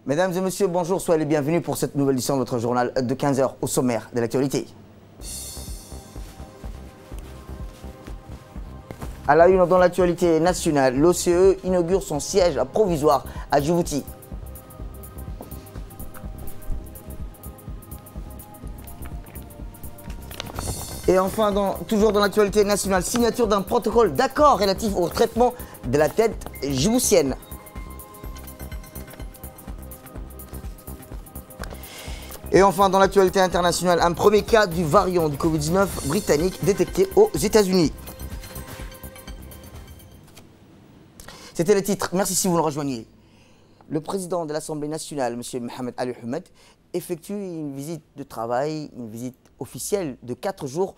Mesdames et messieurs, bonjour, soyez les bienvenus pour cette nouvelle édition de votre journal de 15 h au sommaire de l'actualité. À la une dans l'actualité nationale, l'OCE inaugure son siège provisoire à Djibouti. Et enfin, toujours dans l'actualité nationale, signature d'un protocole d'accord relatif au traitement de la tête djiboutienne. Et enfin, dans l'actualité internationale, un premier cas du variant du Covid-19 britannique détecté aux États-Unis. C'était le titre. Merci si vous nous rejoignez. Le président de l'Assemblée nationale, M. Mohamed Ali Ahmed, effectue une visite de travail, une visite officielle de 4 jours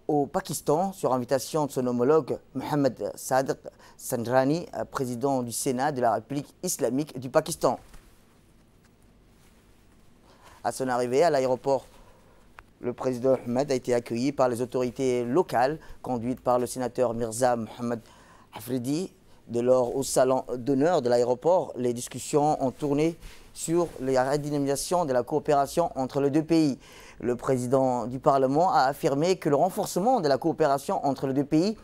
au Pakistan sur invitation de son homologue Mohamed Sadiq Sandrani, président du Sénat de la République islamique du Pakistan. À son arrivée à l'aéroport, le président Ahmed a été accueilli par les autorités locales, conduites par le sénateur Mirza Mohamed Afridi. Dès lors, au salon d'honneur de l'aéroport, les discussions ont tourné sur la redynamisation de la coopération entre les deux pays. Le président du Parlement a affirmé que le renforcement de la coopération entre les deux pays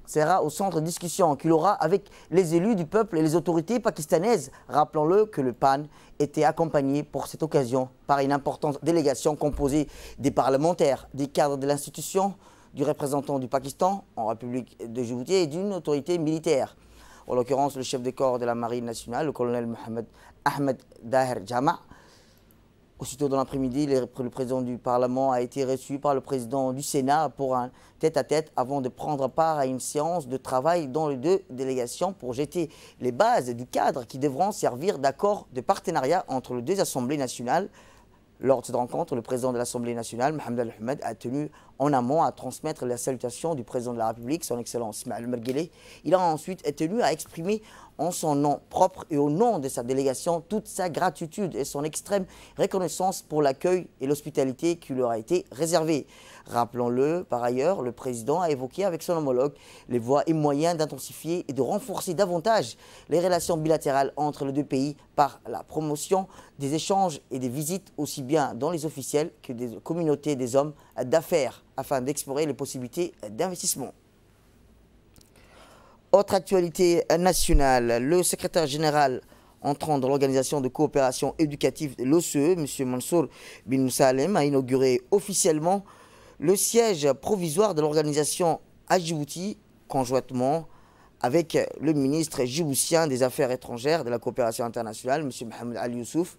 sera au centre de discussion qu'il aura avec les élus du peuple et les autorités pakistanaises. Rappelons-le que le PAN était accompagné pour cette occasion par une importante délégation composée des parlementaires, des cadres de l'institution, du représentant du Pakistan en République de Djibouti et d'une autorité militaire. En l'occurrence, le chef de corps de la Marine nationale, le colonel Mohamed Ahmed Daher Jama. Aussitôt dans l'après-midi, le président du Parlement a été reçu par le président du Sénat pour un tête-à-tête avant de prendre part à une séance de travail dans les deux délégations pour jeter les bases du cadre qui devront servir d'accord de partenariat entre les deux assemblées nationales. Lors de cette rencontre, le président de l'Assemblée nationale, Mohamed Ali Ahmed, a tenu en amont à transmettre la salutation du président de la République, son Excellence Ismaël Merguele. Il a ensuite tenu à exprimer en son nom propre et au nom de sa délégation toute sa gratitude et son extrême reconnaissance pour l'accueil et l'hospitalité qui leur a été réservée. Rappelons-le, par ailleurs, le président a évoqué avec son homologue les voies et moyens d'intensifier et de renforcer davantage les relations bilatérales entre les deux pays par la promotion des échanges et des visites aussi bien dans les officiels que des communautés des hommes d'affaires afin d'explorer les possibilités d'investissement. Autre actualité nationale, le secrétaire général entrant dans l'organisation de coopération éducative de l'OCE, M. Mansour bin Salem, a inauguré officiellement le siège provisoire de l'organisation à Djibouti, conjointement avec le ministre djiboutien des Affaires étrangères de la coopération internationale, M. Mohamed Ali Youssouf,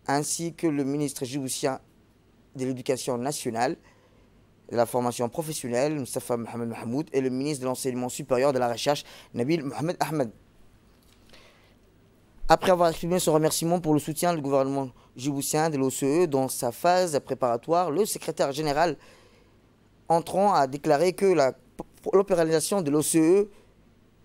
ainsi que le ministre djiboutien de l'Éducation nationale, de la formation professionnelle, Moustapha Mohamed Mahmoud, et le ministre de l'Enseignement supérieur de la Recherche, Nabil Mohamed Ahmed. Après avoir exprimé son remerciement pour le soutien du gouvernement djiboutien de l'OCE dans sa phase préparatoire, le secrétaire général entrant a déclaré que l'opéralisation de l'OCE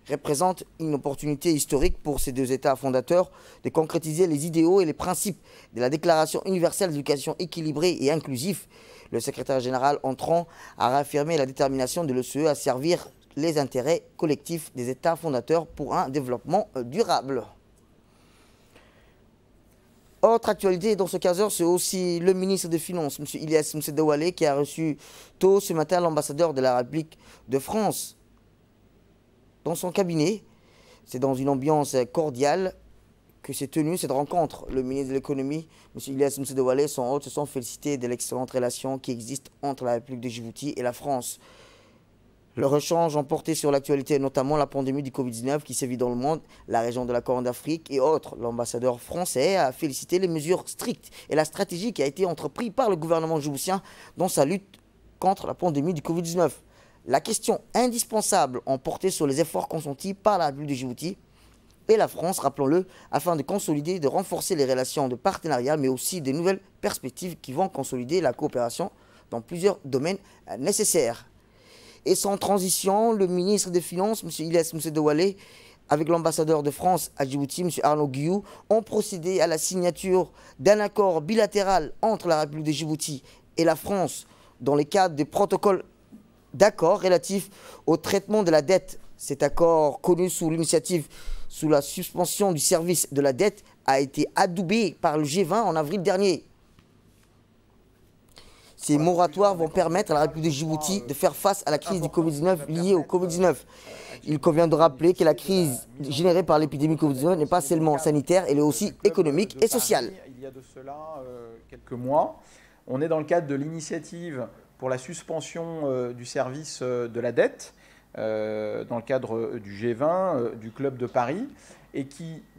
représente une opportunité historique pour ces deux États fondateurs de concrétiser les idéaux et les principes de la Déclaration universelle d'éducation équilibrée et inclusive. Le secrétaire général entrant a réaffirmé la détermination de l'OCE à servir les intérêts collectifs des États fondateurs pour un développement durable. Autre actualité dans ce 15 h, c'est aussi le ministre des Finances, M. Ilyas Msedawale, qui a reçu tôt ce matin l'ambassadeur de la République de France dans son cabinet. C'est dans une ambiance cordiale que s'est tenue cette rencontre. Le ministre de l'économie, M. Ilyas Msedawale, et son hôte se sont félicités de l'excellente relation qui existe entre la République de Djibouti et la France. Leurs échanges ont porté sur l'actualité, notamment la pandémie du Covid-19 qui sévit dans le monde, la région de la Corne d'Afrique et autres. L'ambassadeur français a félicité les mesures strictes et la stratégie qui a été entreprise par le gouvernement djiboutien dans sa lutte contre la pandémie du Covid-19. La question indispensable ont porté sur les efforts consentis par la République de Djibouti et la France, rappelons-le, afin de consolider et de renforcer les relations de partenariat, mais aussi de nouvelles perspectives qui vont consolider la coopération dans plusieurs domaines nécessaires. Et sans transition, le ministre des Finances, M. Ilyas Msedawale, avec l'ambassadeur de France à Djibouti, M. Arnaud Guillou, ont procédé à la signature d'un accord bilatéral entre la République de Djibouti et la France dans le cadre des protocoles d'accord relatifs au traitement de la dette. Cet accord, connu sous l'initiative sous la suspension du service de la dette a été adoubée par le G20 en avril dernier. Ces moratoires vont permettre à la République de Djibouti de faire face à la crise du Covid-19 liée au Covid-19. Il convient de rappeler que la crise générée par l'épidémie Covid-19 n'est pas seulement sanitaire, elle est aussi économique et sociale. Il y a de cela quelques mois, on est dans le cadre de l'initiative pour la suspension du service de la dette, dans le cadre du G20, du Club de Paris, et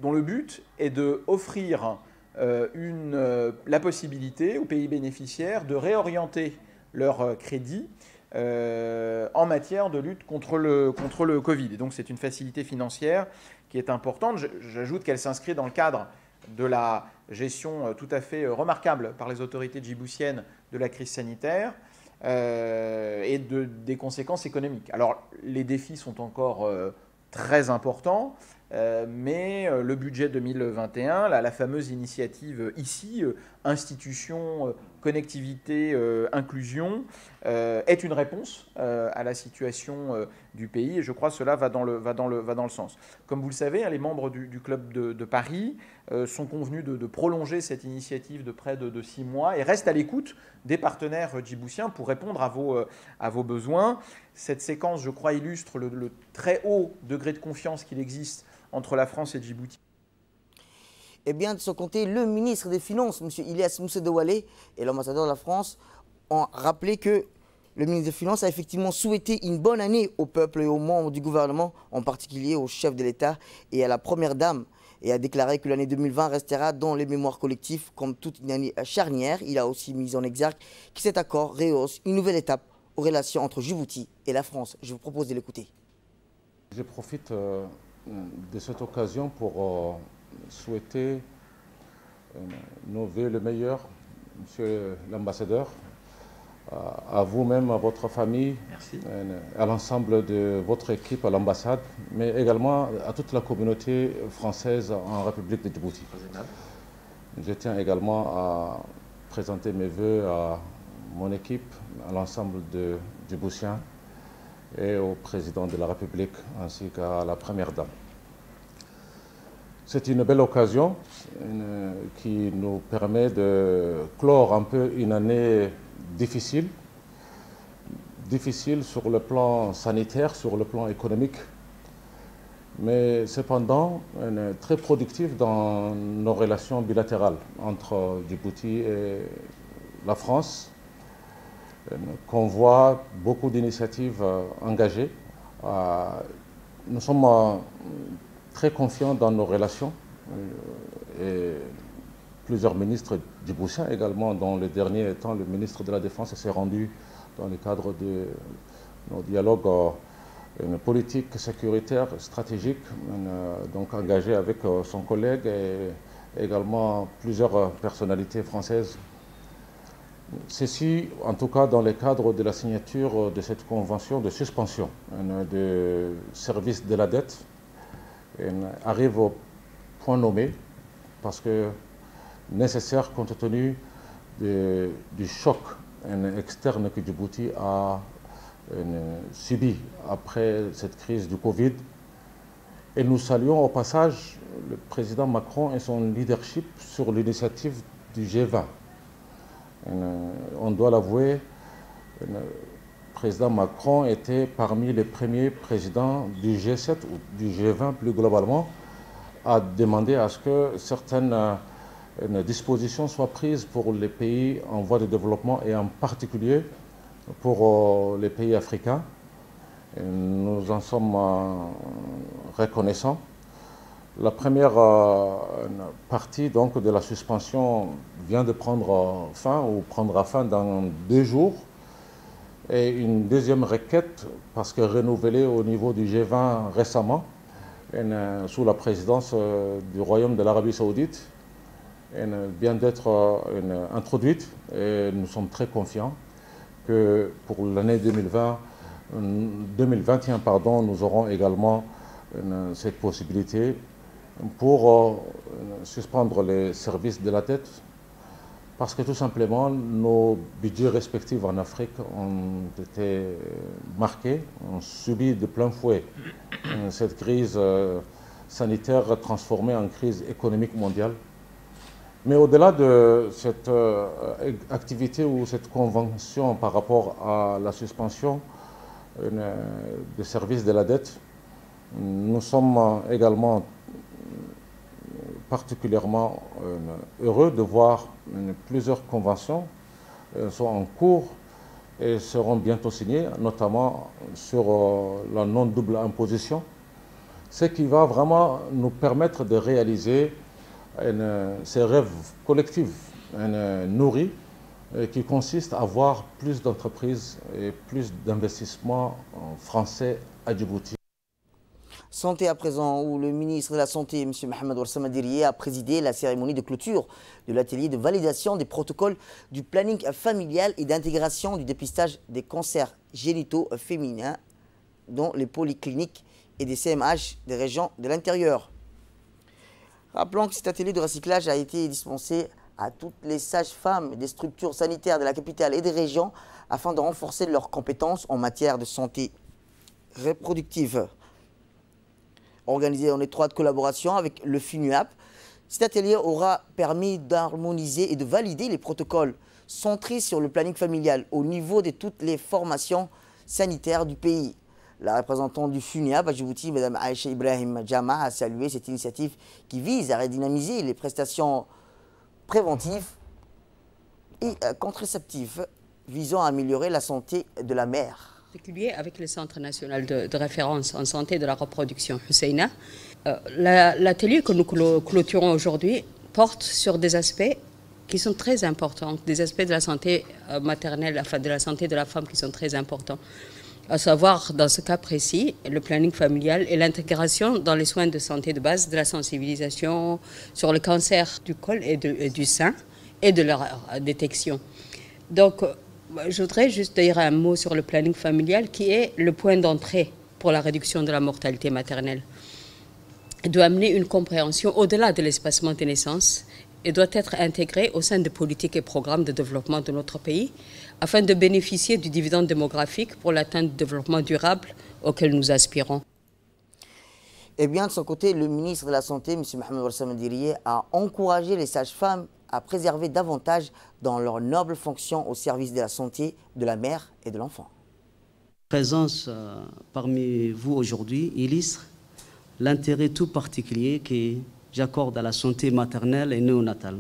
dont le but est d'offrir la possibilité aux pays bénéficiaires de réorienter leurs crédits en matière de lutte contre le Covid. Et donc c'est une facilité financière qui est importante. J'ajoute qu'elle s'inscrit dans le cadre de la gestion tout à fait remarquable par les autorités djiboutiennes de la crise sanitaire et des conséquences économiques. Alors les défis sont encore très importants. Mais le budget 2021, la fameuse initiative ici, institution, connectivité, inclusion, est une réponse à la situation du pays et je crois que cela va dans le sens. Comme vous le savez, les membres du Club de Paris sont convenus de prolonger cette initiative de près de 6 mois et restent à l'écoute des partenaires djiboutiens pour répondre à vos besoins. Cette séquence, je crois, illustre le très haut degré de confiance qu'il existe entre la France et Djibouti. Eh bien, de son côté, le ministre des Finances, M. Ilyas Moussa Douale, et l'ambassadeur de la France ont rappelé que le ministre des Finances a effectivement souhaité une bonne année au peuple et aux membres du gouvernement, en particulier au chef de l'État et à la Première Dame, et a déclaré que l'année 2020 restera dans les mémoires collectives comme toute une année charnière. Il a aussi mis en exergue que cet accord rehausse une nouvelle étape aux relations entre Djibouti et la France. Je vous propose de l'écouter. Je profite de cette occasion pour souhaiter nos vœux le meilleur, Monsieur l'ambassadeur, à vous-même, à votre famille, à l'ensemble de votre équipe à l'ambassade, mais également à toute la communauté française en République de Djibouti. Je tiens également à présenter mes vœux à mon équipe, à l'ensemble de Djiboutiens et au président de la République ainsi qu'à la Première Dame. C'est une belle occasion qui nous permet de clore un peu une année difficile sur le plan sanitaire, sur le plan économique, mais cependant très productive dans nos relations bilatérales entre Djibouti et la France, qu'on voit beaucoup d'initiatives engagées. Nous sommes très confiants dans nos relations et plusieurs ministres djiboutiens également. Dans les derniers temps, le ministre de la Défense s'est rendu dans le cadre de nos dialogues politiques, sécuritaires, stratégiques, donc engagé avec son collègue et également plusieurs personnalités françaises. Ceci, en tout cas, dans le cadre de la signature de cette convention de suspension de service de la dette, arrive au point nommé parce que nécessaire compte tenu du choc externe que Djibouti a subi après cette crise du Covid. Et nous saluons au passage le président Macron et son leadership sur l'initiative du G20. On doit l'avouer, le président Macron était parmi les premiers présidents du G7 ou du G20 plus globalement à demander à ce que certaines dispositions soient prises pour les pays en voie de développement et en particulier pour les pays africains. Et nous en sommes reconnaissants. La première partie donc, de la suspension vient de prendre fin ou prendra fin dans 2 jours. Et une deuxième requête, parce que renouvelée au niveau du G20 récemment, sous la présidence du Royaume de l'Arabie Saoudite, vient d'être introduite. Et nous sommes très confiants que pour l'année 2021, nous aurons également cette possibilité pour suspendre les services de la dette, parce que tout simplement nos budgets respectifs en Afrique ont été marqués, ont subi de plein fouet cette crise sanitaire transformée en crise économique mondiale. Mais au-delà de cette activité ou cette convention par rapport à la suspension des services de la dette, nous sommes également particulièrement heureux de voir plusieurs conventions sont en cours et seront bientôt signées, notamment sur la non-double imposition, ce qui va vraiment nous permettre de réaliser ces rêves collectifs nourris qui consistent à avoir plus d'entreprises et plus d'investissements français à Djibouti. Santé à présent, où le ministre de la Santé, M. Mohamed Ouassama Dirie, a présidé la cérémonie de clôture de l'atelier de validation des protocoles du planning familial et d'intégration du dépistage des cancers génitaux féminins dans les polycliniques et des CMH des régions de l'intérieur. Rappelons que cet atelier de recyclage a été dispensé à toutes les sages-femmes des structures sanitaires de la capitale et des régions afin de renforcer leurs compétences en matière de santé reproductive. Organisé en étroite collaboration avec le FINUAP, cet atelier aura permis d'harmoniser et de valider les protocoles centrés sur le planning familial au niveau de toutes les formations sanitaires du pays. La représentante du FINUAP à Djibouti, Mme Aïcha Ibrahim Djama, a salué cette initiative qui vise à redynamiser les prestations préventives et contraceptives visant à améliorer la santé de la mère. Particulier avec le Centre national de référence en santé de la reproduction, Husseina. L'atelier que nous clôturons aujourd'hui porte sur des aspects qui sont très importants, des aspects de la santé maternelle, enfin de la santé de la femme qui sont très importants. À savoir, dans ce cas précis, le planning familial et l'intégration dans les soins de santé de base, de la sensibilisation sur le cancer du col et du sein et de leur détection. Donc, je voudrais juste dire un mot sur le planning familial qui est le point d'entrée pour la réduction de la mortalité maternelle. Il doit amener une compréhension au-delà de l'espacement des naissances et doit être intégré au sein des politiques et programmes de développement de notre pays afin de bénéficier du dividende démographique pour l'atteinte du développement durable auquel nous aspirons. Et bien, de son côté, le ministre de la Santé, M. Mohamed Ouassama Dirie, a encouragé les sages-femmes à préserver davantage dans leur noble fonction au service de la santé de la mère et de l'enfant. Présence parmi vous aujourd'hui illustre l'intérêt tout particulier que j'accorde à la santé maternelle et néonatale.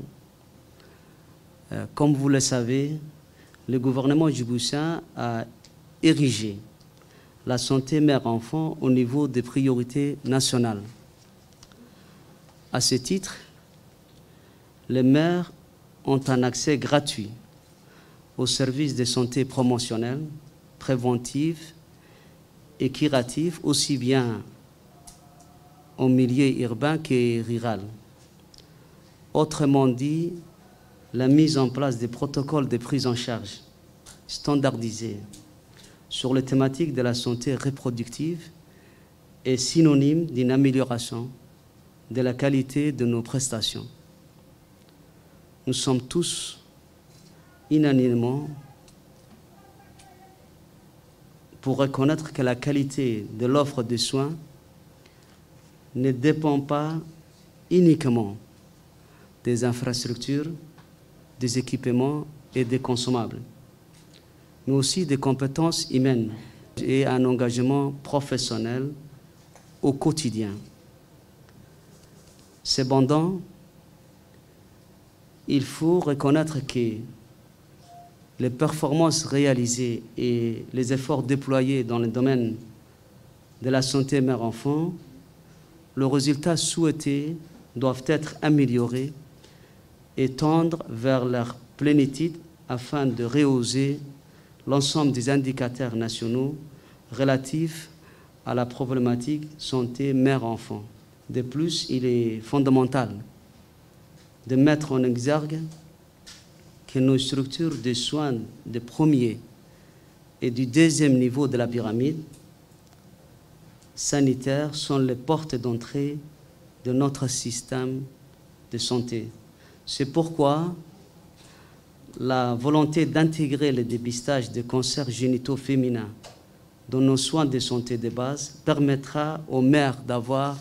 Comme vous le savez, le gouvernement djiboutien a érigé la santé mère-enfant au niveau des priorités nationales. À ce titre, les mères ont un accès gratuit aux services de santé promotionnelle, préventive et curative, aussi bien en milieu urbain que rural. Autrement dit, la mise en place des protocoles de prise en charge standardisés sur les thématiques de la santé reproductive est synonyme d'une amélioration de la qualité de nos prestations. Nous sommes tous unanimement pour reconnaître que la qualité de l'offre de soins ne dépend pas uniquement des infrastructures, des équipements et des consommables, mais aussi des compétences humaines et un engagement professionnel au quotidien. Cependant, il faut reconnaître que les performances réalisées et les efforts déployés dans le domaine de la santé mère-enfant, le résultat souhaité doivent être améliorés et tendre vers leur plénitude afin de rehausser l'ensemble des indicateurs nationaux relatifs à la problématique santé mère-enfant. De plus, il est fondamental de mettre en exergue que nos structures de soins de premier et du deuxième niveau de la pyramide sanitaire sont les portes d'entrée de notre système de santé. C'est pourquoi la volonté d'intégrer le dépistage des cancers génitaux féminins dans nos soins de santé de base permettra aux mères d'avoir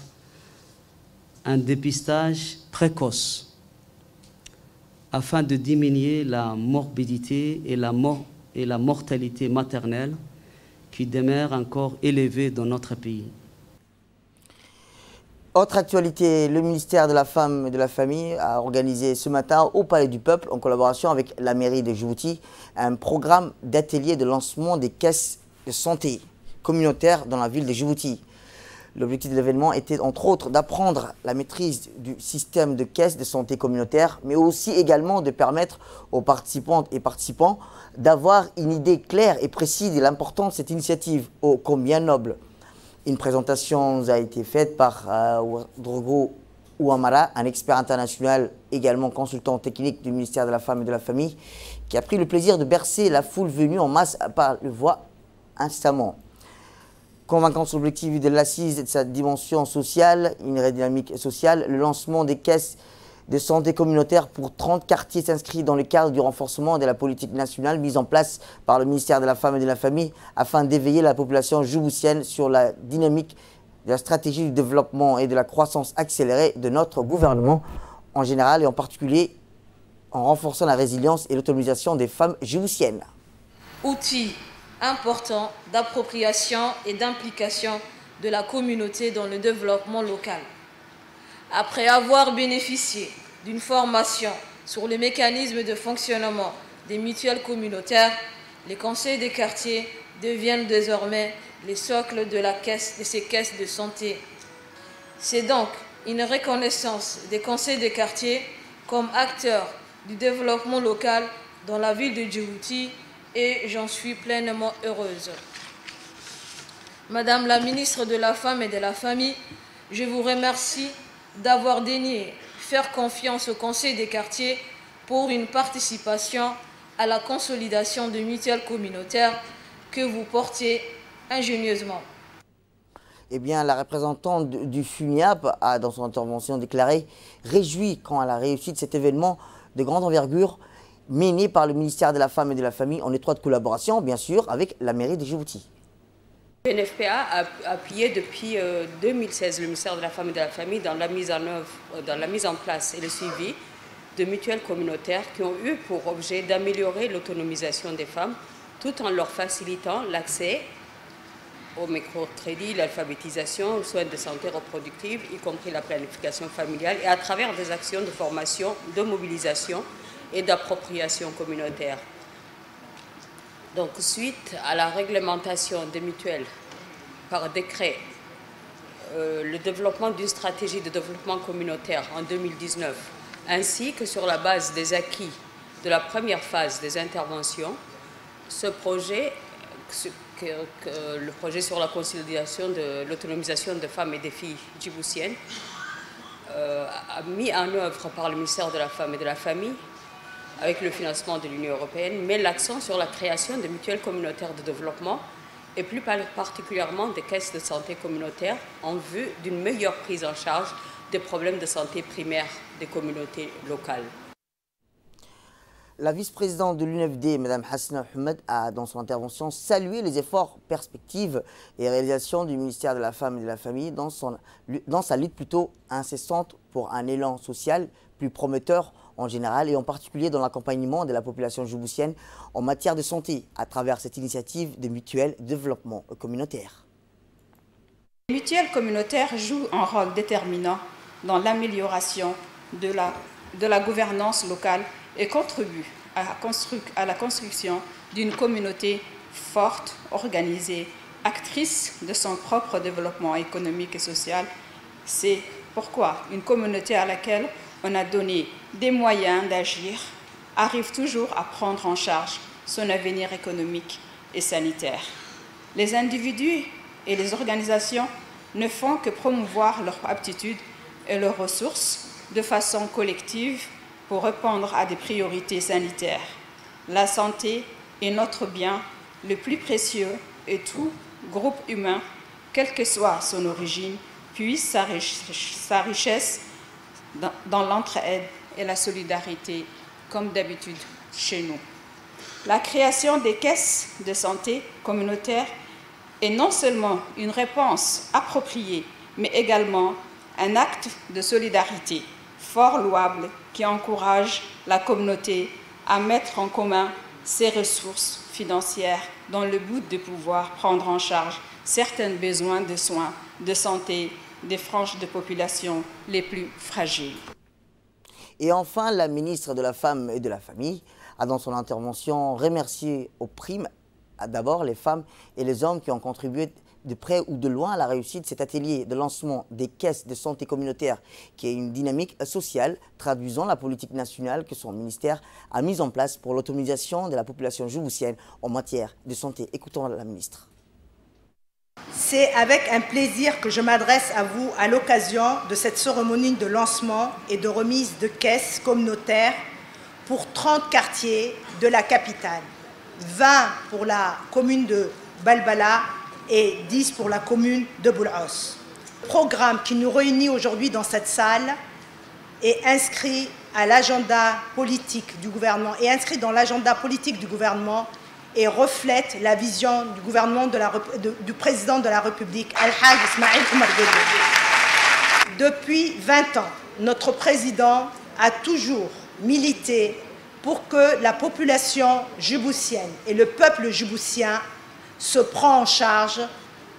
un dépistage précoce afin de diminuer la morbidité et la mortalité maternelle qui demeurent encore élevées dans notre pays. Autre actualité, le ministère de la Femme et de la Famille a organisé ce matin au Palais du Peuple, en collaboration avec la mairie de Djibouti, un programme d'atelier de lancement des caisses de santé communautaires dans la ville de Djibouti. L'objectif de l'événement était entre autres d'apprendre la maîtrise du système de caisses de santé communautaire, mais aussi également de permettre aux participantes et participants d'avoir une idée claire et précise de l'importance de cette initiative, ô combien noble. Une présentation a été faite par Drogo Ouamara, un expert international, également consultant technique du ministère de la Femme et de la Famille, qui a pris le plaisir de bercer la foule venue en masse par le voix instamment. Convaincant sur l'objectif de l'assise et de sa dimension sociale, une dynamique sociale, le lancement des caisses de santé communautaire pour 30 quartiers s'inscrit dans le cadre du renforcement de la politique nationale mise en place par le ministère de la Femme et de la Famille afin d'éveiller la population djiboutienne sur la dynamique de la stratégie du développement et de la croissance accélérée de notre gouvernement en général et en particulier en renforçant la résilience et l'autonomisation des femmes djiboutiennes. Outil important d'appropriation et d'implication de la communauté dans le développement local. Après avoir bénéficié d'une formation sur les mécanismes de fonctionnement des mutuelles communautaires, les conseils des quartiers deviennent désormais les socles de ces caisses de santé. C'est donc une reconnaissance des conseils des quartiers comme acteurs du développement local dans la ville de Djibouti et j'en suis pleinement heureuse. Madame la ministre de la Femme et de la Famille, je vous remercie d'avoir daigné faire confiance au Conseil des quartiers pour une participation à la consolidation de mutuelles communautaires que vous portez ingénieusement. Eh bien, la représentante du FUNIAP a, dans son intervention, déclaré « réjoui quant à la réussite de cet événement de grande envergure mené par le ministère de la Femme et de la Famille en étroite collaboration, bien sûr, avec la mairie de Djibouti ». Le NFPA a appuyé depuis 2016 le ministère de la Femme et de la Famille dans la mise en œuvre, dans la mise en place et le suivi de mutuelles communautaires qui ont eu pour objet d'améliorer l'autonomisation des femmes tout en leur facilitant l'accès au microcrédit, l'alphabétisation, aux soins de santé reproductive, y compris la planification familiale, et à travers des actions de formation, de mobilisation et d'appropriation communautaire. Donc, suite à la réglementation des mutuelles par décret, le développement d'une stratégie de développement communautaire en 2019, ainsi que sur la base des acquis de la première phase des interventions, ce projet, le projet sur la consolidation de l'autonomisation des femmes et des filles djiboutiennes, mis en œuvre par le ministère de la Femme et de la Famille, avec le financement de l'Union européenne, met l'accent sur la création de mutuelles communautaires de développement et plus particulièrement des caisses de santé communautaires en vue d'une meilleure prise en charge des problèmes de santé primaires des communautés locales. La vice-présidente de l'UNFD, Mme Hassana Ahmed, a, dans son intervention, salué les efforts, perspectives et réalisations du ministère de la Femme et de la Famille dans sa lutte plutôt incessante pour un élan social plus prometteur en général et en particulier dans l'accompagnement de la population djiboutienne en matière de santé à travers cette initiative de mutuelle développement communautaire. Les mutuelles communautaires jouent un rôle déterminant dans l'amélioration de la gouvernance locale et contribuent à la construction d'une communauté forte, organisée, actrice de son propre développement économique et social. C'est pourquoi une communauté à laquelle on a donné des moyens d'agir arrive toujours à prendre en charge son avenir économique et sanitaire. Les individus et les organisations ne font que promouvoir leurs aptitudes et leurs ressources de façon collective pour répondre à des priorités sanitaires. La santé est notre bien le plus précieux et tout groupe humain, quelle que soit son origine, puise sa richesse dans l'entraide et la solidarité, comme d'habitude chez nous. La création des caisses de santé communautaire est non seulement une réponse appropriée, mais également Un acte de solidarité fort louable qui encourage la communauté à mettre en commun ses ressources financières dans le but de pouvoir prendre en charge certains besoins de soins, de santé des franges de population les plus fragiles. Et enfin, la ministre de la Femme et de la Famille a dans son intervention remercié aux primes d'abord les femmes et les hommes qui ont contribué de près ou de loin à la réussite de cet atelier de lancement des caisses de santé communautaire qui est une dynamique sociale traduisant la politique nationale que son ministère a mise en place pour l'autonomisation de la population djiboutienne en matière de santé. Écoutons la ministre. C'est avec un plaisir que je m'adresse à vous à l'occasion de cette cérémonie de lancement et de remise de caisses communautaires pour 30 quartiers de la capitale, 20 pour la commune de Balbala et 10 pour la commune de Boul'Os. Le programme qui nous réunit aujourd'hui dans cette salle est inscrit à l'agenda politique du gouvernement et reflète la vision du gouvernement du président de la République, Al-Haj Ismaïl Omar Guelleh. Depuis 20 ans, notre président a toujours milité pour que la population djiboutienne et le peuple djiboutien se prend en charge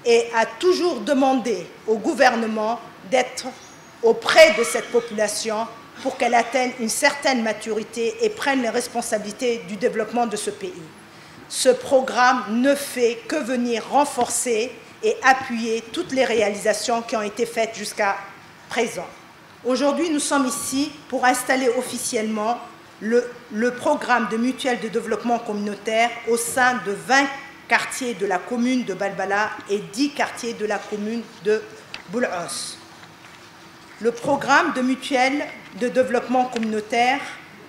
et a toujours demandé au gouvernement d'être auprès de cette population pour qu'elle atteigne une certaine maturité et prenne les responsabilités du développement de ce pays. Ce programme ne fait que venir renforcer et appuyer toutes les réalisations qui ont été faites jusqu'à présent. Aujourd'hui, nous sommes ici pour installer officiellement le programme de mutuelle de développement communautaire au sein de 20 quartiers de la commune de Balbala et 10 quartiers de la commune de Boul'Os. Le programme de mutuelle de développement communautaire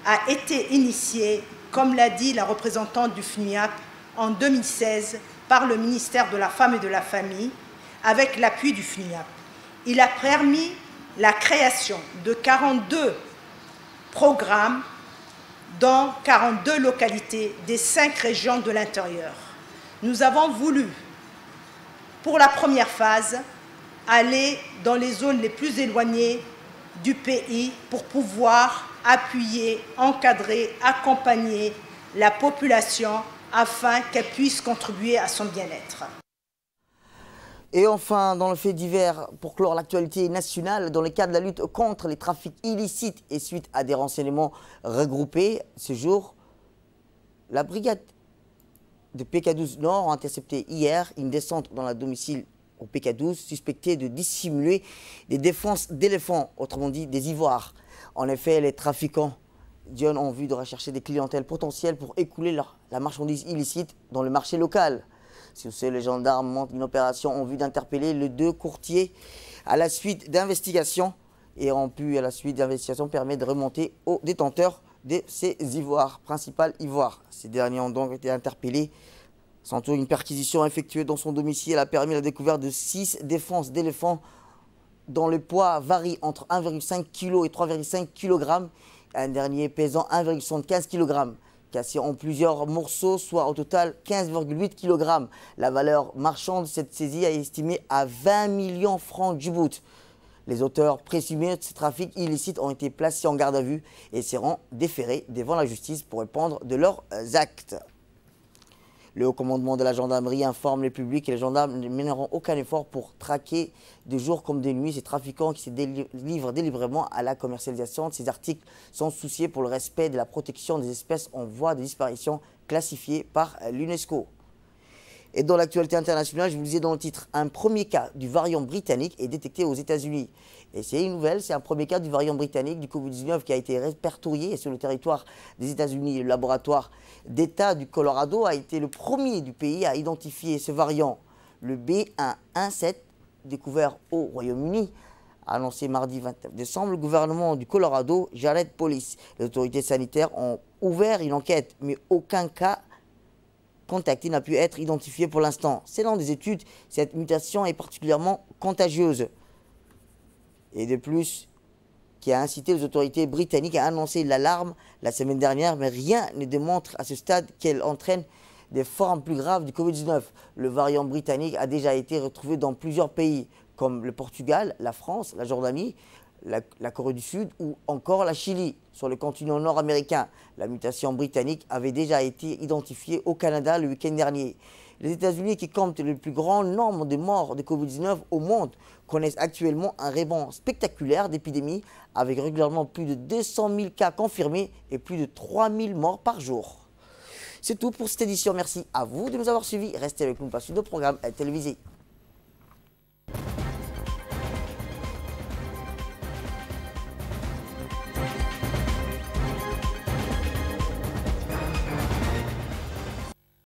a été initié, comme l'a dit la représentante du FNUAP, en 2016 par le ministère de la Femme et de la Famille, avec l'appui du FNUAP. Il a permis la création de 42 programmes dans 42 localités des 5 régions de l'intérieur. Nous avons voulu, pour la première phase, aller dans les zones les plus éloignées du pays pour pouvoir appuyer, encadrer, accompagner la population afin qu'elle puisse contribuer à son bien-être. Et enfin, dans le fait divers, pour clore l'actualité nationale, dans le cadre de la lutte contre les trafics illicites et suite à des renseignements regroupés, ce jour, la brigade de PK12 Nord a intercepté hier une descente dans la domicile au PK12 suspectée de dissimuler des défenses d'éléphants, autrement dit des ivoires. En effet, les trafiquants donnent en vue de rechercher des clientèles potentielles pour écouler la marchandise illicite dans le marché local. Sur ce, les gendarmes montent une opération en vue d'interpeller les 2 courtiers à la suite d'investigations et ont pu, à la suite d'investigations, permettre de remonter aux détenteurs de ces ivoires, principal ivoire. Ces derniers ont donc été interpellés. Sans une perquisition effectuée dans son domicile a permis la découverte de 6 défenses d'éléphants dont le poids varie entre 1,5 kg et 3,5 kg, un dernier pesant 1,75 kg, cassé en plusieurs morceaux, soit au total 15,8 kg. La valeur marchande de cette saisie est estimée à 20 millions de francs djibout. Les auteurs présumés de ce trafic illicite ont été placés en garde à vue et seront déférés devant la justice pour répondre de leurs actes. Le haut commandement de la gendarmerie informe le public que les gendarmes ne mèneront aucun effort pour traquer de jour comme de nuit ces trafiquants qui se livrent délibérément à la commercialisation de ces articles sans soucier pour le respect de la protection des espèces en voie de disparition classifiées par l'UNESCO. Et dans l'actualité internationale, je vous le disais dans le titre, un premier cas du variant britannique est détecté aux États-Unis. Et c'est une nouvelle, c'est un premier cas du variant britannique du Covid-19 qui a été répertorié sur le territoire des États-Unis. Le laboratoire d'État du Colorado a été le premier du pays à identifier ce variant. Le B117, découvert au Royaume-Uni, a annoncé mardi 29 décembre le gouvernement du Colorado, Jared Police. Les autorités sanitaires ont ouvert une enquête, mais aucun cas contacté n'a pu être identifié pour l'instant. Selon des études, cette mutation est particulièrement contagieuse. Et de plus, qui a incité les autorités britanniques à annoncer l'alarme la semaine dernière, mais rien ne démontre à ce stade qu'elle entraîne des formes plus graves du Covid-19. Le variant britannique a déjà été retrouvé dans plusieurs pays, comme le Portugal, la France, la Jordanie, la Corée du Sud ou encore la Chili. Sur le continent nord-américain, la mutation britannique avait déjà été identifiée au Canada le week-end dernier. Les États-Unis, qui comptent le plus grand nombre de morts de Covid-19 au monde, connaissent actuellement un rebond spectaculaire d'épidémie avec régulièrement plus de 200 000 cas confirmés et plus de 3 000 morts par jour. C'est tout pour cette édition. Merci à vous de nous avoir suivis. Restez avec nous pour la suite de programmes télévisés.